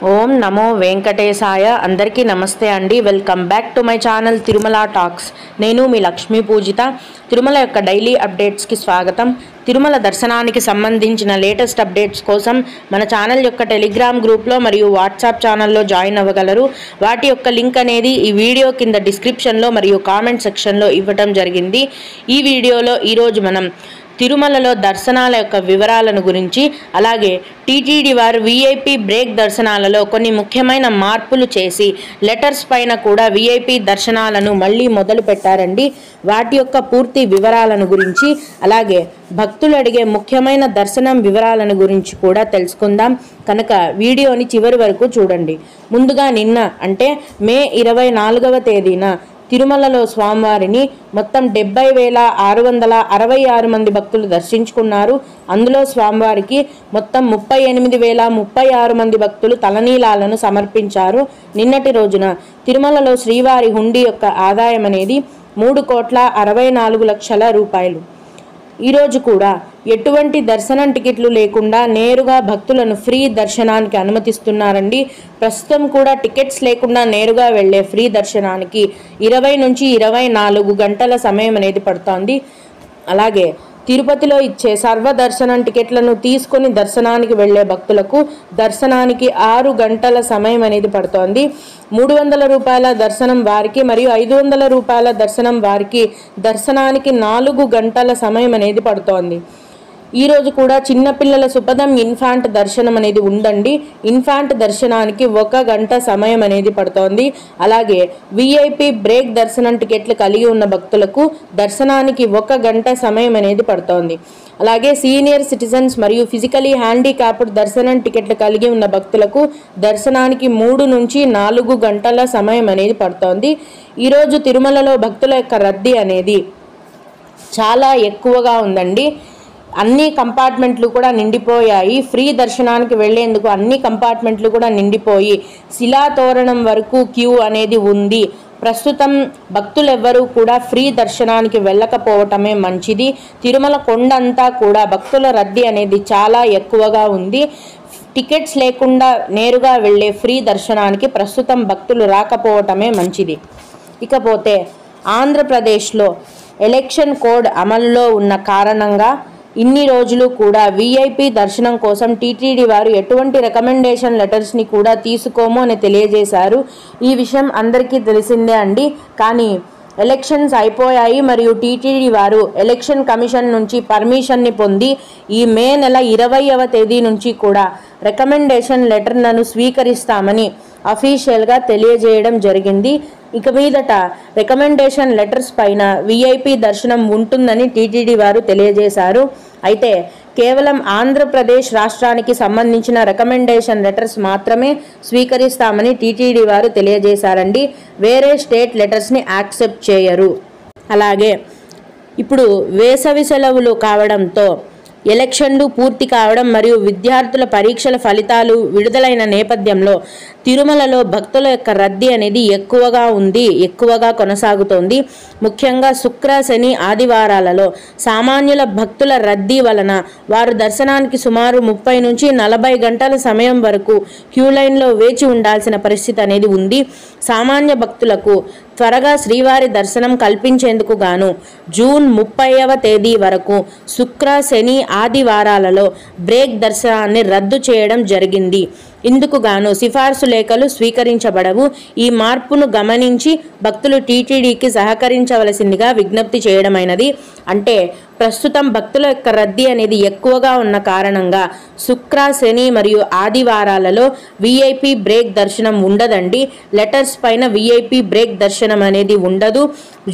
ఓం నమో వెంకటేశాయ. అందరికీ నమస్తే అండి. Welcome back to my channel Tirumala talks. నేను మీ లక్ష్మీ పూజిత. తిరుమల యొక్క డైలీ అప్డేట్స్కి స్వాగతం. తిరుమల దర్శనానికి సంబంధించిన లేటెస్ట్ అప్డేట్స్ కోసం మన ఛానల్ యొక్క టెలిగ్రామ్ గ్రూప్లో మరియు వాట్సాప్ ఛానల్లో జాయిన్ అవ్వగలరు. వాటి యొక్క లింక్ అనేది ఈ వీడియో కింద డిస్క్రిప్షన్లో మరియు కామెంట్ సెక్షన్లో ఇవ్వటం జరిగింది. ఈ వీడియోలో ఈరోజు మనం తిరుమలలో దర్శనాల యొక్క వివరాలను గురించి, అలాగే టీటీడీ వారు వీఐపీ బ్రేక్ దర్శనాలలో కొన్ని ముఖ్యమైన మార్పులు చేసి లెటర్స్ పైన కూడా వీఐపీ దర్శనాలను మళ్ళీ మొదలు పెట్టారండి. వాటి యొక్క పూర్తి వివరాలను గురించి, అలాగే భక్తులు అడిగే ముఖ్యమైన దర్శనం వివరాలను గురించి కూడా తెలుసుకుందాం. కనుక వీడియోని చివరి వరకు చూడండి. ముందుగా నిన్న అంటే మే 24వ తేదీన తిరుమలలో స్వామివారిని మొత్తం 70,666 మంది భక్తులు దర్శించుకున్నారు. అందులో స్వామివారికి మొత్తం 38,036 మంది భక్తులు తలనీలాలను సమర్పించారు. నిన్నటి రోజున తిరుమలలో శ్రీవారి హుండీ యొక్క ఆదాయం అనేది 3,64,00,000 రూపాయలు. ఈరోజు కూడా ఎటువంటి దర్శనం టికెట్లు లేకుండా నేరుగా భక్తులను ఫ్రీ దర్శనానికి అనుమతిస్తున్నారండి. ప్రస్తుతం కూడా టికెట్స్ లేకుండా నేరుగా వెళ్లే ఫ్రీ దర్శనానికి 20 నుంచి 24 గంటల సమయం అనేది పడుతోంది. అలాగే తిరుపతిలో ఇచ్చే సర్వదర్శనం టికెట్లను తీసుకొని దర్శనానికి వెళ్లే భక్తులకు దర్శనానికి 6 గంటల సమయం అనేది పడుతోంది. 300 రూపాయల దర్శనం వారికి మరియు 500 రూపాయల దర్శనం వారికి దర్శనానికి 4 గంటల సమయం అనేది పడుతోంది. ఈరోజు కూడా చిన్నపిల్లల సుపదం ఇన్ఫాంట్ దర్శనం అనేది ఉందండి. ఇన్ఫాంట్ దర్శనానికి 1 గంట సమయం అనేది పడుతోంది. అలాగే విఐపి బ్రేక్ దర్శనం టికెట్లు కలిగి ఉన్న భక్తులకు దర్శనానికి 1 గంట సమయం అనేది పడుతోంది. అలాగే సీనియర్ సిటిజన్స్ మరియు ఫిజికలీ హ్యాండిక్యాప్డ్ దర్శనం టికెట్లు కలిగి ఉన్న భక్తులకు దర్శనానికి 3 నుంచి 4 గంటల సమయం అనేది పడుతోంది. ఈరోజు తిరుమలలో భక్తుల యొక్క రద్దీ అనేది చాలా ఎక్కువగా ఉందండి. అన్ని కంపార్ట్మెంట్లు కూడా నిండిపోయాయి. ఫ్రీ దర్శనానికి వెళ్లేందుకు అన్ని కంపార్ట్మెంట్లు కూడా నిండిపోయి శిలాతోరణం వరకు క్యూ అనేది ఉంది. ప్రస్తుతం భక్తులెవ్వరూ కూడా ఫ్రీ దర్శనానికి వెళ్ళకపోవటమే మంచిది. తిరుమల కొండంతా కూడా భక్తుల రద్దీ అనేది చాలా ఎక్కువగా ఉంది. టికెట్స్ లేకుండా నేరుగా వెళ్లే ఫ్రీ దర్శనానికి ప్రస్తుతం భక్తులు రాకపోవటమే మంచిది. ఇకపోతే ఆంధ్రప్రదేశ్లో ఎలక్షన్ కోడ్ అమల్లో ఉన్న కారణంగా ఇన్ని రోజులు కూడా వీఐపీ దర్శనం కోసం టీటీడీ వారు ఎటువంటి రికమెండేషన్ లెటర్స్ని కూడా తీసుకోము అని తెలియజేశారు. ఈ విషయం అందరికీ తెలిసిందే అండి. కానీ ఎలక్షన్స్ అయిపోయాయి మరియు టీటీడీ వారు ఎలక్షన్ కమిషన్ నుంచి పర్మిషన్ని పొంది ఈ మే నెల 20వ తేదీ నుంచి కూడా రికమెండేషన్ లెటర్లను స్వీకరిస్తామని అఫీషియల్గా తెలియజేయడం జరిగింది. ఇక మీదట రికమెండేషన్ లెటర్స్ పైన వీఐపీ దర్శనం ఉంటుందని టీటీడీ వారు తెలియజేశారు. అయితే కేవలం ఆంధ్రప్రదేశ్ రాష్ట్రానికి సంబంధించిన రికమెండేషన్ లెటర్స్ మాత్రమే స్వీకరిస్తామని టీటీడీ వారు తెలియజేశారండి. వేరే స్టేట్ లెటర్స్ని యాక్సెప్ట్ చేయరు. అలాగే ఇప్పుడు వేసవి సెలవులు కావడంతో ఎలక్షన్లు పూర్తి కావడం మరియు విద్యార్థుల పరీక్షల ఫలితాలు విడుదలైన నేపథ్యంలో తిరుమలలో భక్తుల యొక్క రద్దీ అనేది ఎక్కువగా కొనసాగుతోంది. ముఖ్యంగా శుక్ర, శని, ఆదివారాలలో సామాన్యుల భక్తుల రద్దీ వలన వారు దర్శనానికి సుమారు 30 నుంచి 40 గంటల సమయం వరకు క్యూ లైన్లో వేచి ఉండాల్సిన పరిస్థితి అనేది ఉంది. సామాన్య భక్తులకు త్వరగా శ్రీవారి దర్శనం కల్పించేందుకు గాను జూన్ 30వ తేదీ వరకు శుక్ర, శని, ఆదివారాలలో బ్రేక్ దర్శనాన్ని రద్దు చేయడం జరిగింది. ఇందుకు గాను సిఫార్సు లేఖలు స్వీకరించబడవు. ఈ మార్పును గమనించి భక్తులు టీటీడీకి సహకరించవలసిందిగా విజ్ఞప్తి చేయడమైనది. అంటే ప్రస్తుతం భక్తుల యొక్క రద్దీ అనేది ఎక్కువగా ఉన్న కారణంగా శుక్ర, శని మరియు ఆదివారాలలో వీఐపీ బ్రేక్ దర్శనం ఉండదండి. లెటర్స్ పైన వీఐపీ బ్రేక్ దర్శనం అనేది ఉండదు.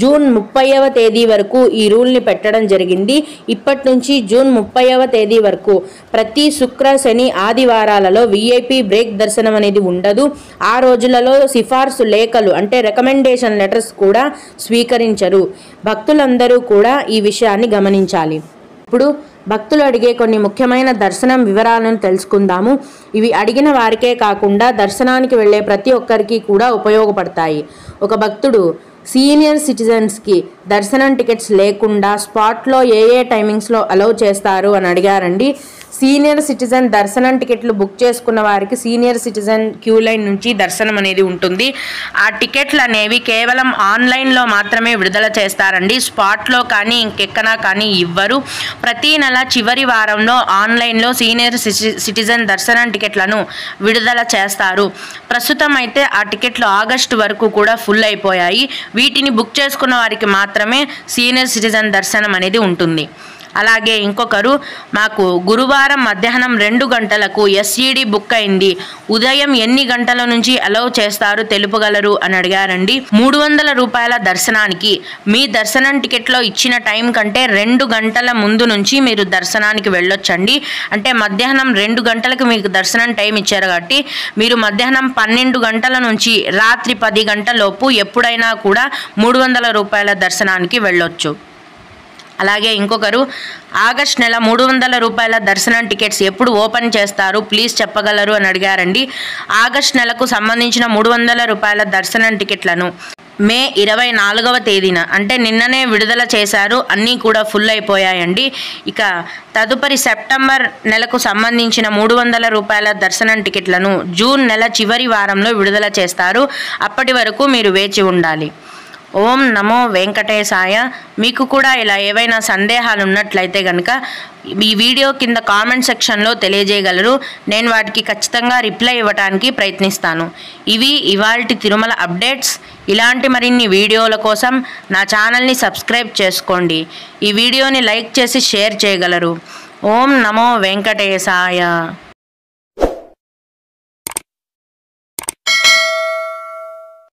జూన్ 30వ తేదీ వరకు ఈ రూల్ని పెట్టడం జరిగింది. ఇప్పటి నుంచి జూన్ 30వ తేదీ వరకు ప్రతి శుక్ర, శని, ఆదివారాలలో వీఐపీ బ్రేక్ దర్శనం అనేది ఉండదు. ఆ రోజులలో సిఫార్సు లేఖలు అంటే రికమెండేషన్ లెటర్స్ కూడా స్వీకరించరు. భక్తులందరూ కూడా ఈ విషయాన్ని గమనించాలి. ఇప్పుడు భక్తులు అడిగే కొన్ని ముఖ్యమైన దర్శనం వివరాలను తెలుసుకుందాము. ఇవి అడిగిన వారికే కాకుండా దర్శనానికి వెళ్ళే ప్రతి ఒక్కరికి కూడా ఉపయోగపడతాయి. ఒక భక్తుడు సీనియర్ సిటిజన్స్కి దర్శనం టికెట్స్ లేకుండా స్పాట్లో ఏ టైమింగ్స్లో అలౌ చేస్తారు అని అడిగారండి. సీనియర్ సిటిజన్ దర్శనం టికెట్లు బుక్ చేసుకున్న వారికి సీనియర్ సిటిజన్ క్యూ లైన్ నుంచి దర్శనం అనేది ఉంటుంది. ఆ టికెట్లు అనేవి కేవలం ఆన్లైన్లో మాత్రమే విడుదల చేస్తారండి. స్పాట్లో కానీ ఇంకెక్కడా కానీ ఇవ్వరు. ప్రతి నెల చివరి వారంలో ఆన్లైన్లో సీనియర్ సిటిజన్ దర్శనం టికెట్లను విడుదల చేస్తారు. ప్రస్తుతం అయితే ఆ టికెట్లు ఆగస్టు వరకు కూడా ఫుల్ అయిపోయాయి. వీటిని బుక్ చేసుకున్న వారికి మాత్రమే సీనియర్ సిటిజన్ దర్శనం అనేది ఉంటుంది. అలాగే ఇంకొకరు, మాకు గురువారం మధ్యాహ్నం 2 గంటలకు ఎస్ఈడి బుక్ అయింది, ఉదయం ఎన్ని గంటల నుంచి అలౌ చేస్తారు తెలుపగలరు అని అడిగారండి. 300 రూపాయల దర్శనానికి మీ దర్శనం టికెట్లో ఇచ్చిన టైం కంటే 2 గంటల ముందు నుంచి మీరు దర్శనానికి వెళ్ళొచ్చండి. అంటే మధ్యాహ్నం 2 గంటలకు మీకు దర్శనం టైం ఇచ్చారు కాబట్టి మీరు మధ్యాహ్నం 12 గంటల నుంచి రాత్రి 10 గంటల లోపు ఎప్పుడైనా కూడా 300 రూపాయల దర్శనానికి వెళ్ళొచ్చు. అలాగే ఇంకొకరు, ఆగస్ట్ నెల 300 రూపాయల దర్శనం టికెట్స్ ఎప్పుడు ఓపెన్ చేస్తారు ప్లీజ్ చెప్పగలరు అని అడిగారండి. ఆగస్ట్ నెలకు సంబంధించిన 300 రూపాయల దర్శనం టికెట్లను మే 24వ తేదీన అంటే నిన్ననే విడుదల చేశారు. అన్నీ కూడా ఫుల్ అయిపోయాయండి. ఇక తదుపరి సెప్టెంబర్ నెలకు సంబంధించిన 300 రూపాయల దర్శనం టికెట్లను జూన్ నెల చివరి వారంలో విడుదల చేస్తారు. అప్పటి వరకు మీరు వేచి ఉండాలి. ఓం నమో వెంకటేశాయ. మీకు కూడా ఇలా ఏవైనా సందేహాలు ఉన్నట్లయితే కనుక ఈ వీడియో కింద కామెంట్ సెక్షన్లో తెలియజేయగలరు. నేను వాటికి ఖచ్చితంగా రిప్లై ఇవ్వడానికి ప్రయత్నిస్తాను. ఇవి ఇవాల్టి తిరుమల అప్డేట్స్. ఇలాంటి మరిన్ని వీడియోల కోసం నా ఛానల్ని సబ్స్క్రైబ్ చేసుకోండి. ఈ వీడియోని లైక్ చేసి షేర్ చేయగలరు. ఓం నమో వెంకటేశాయ.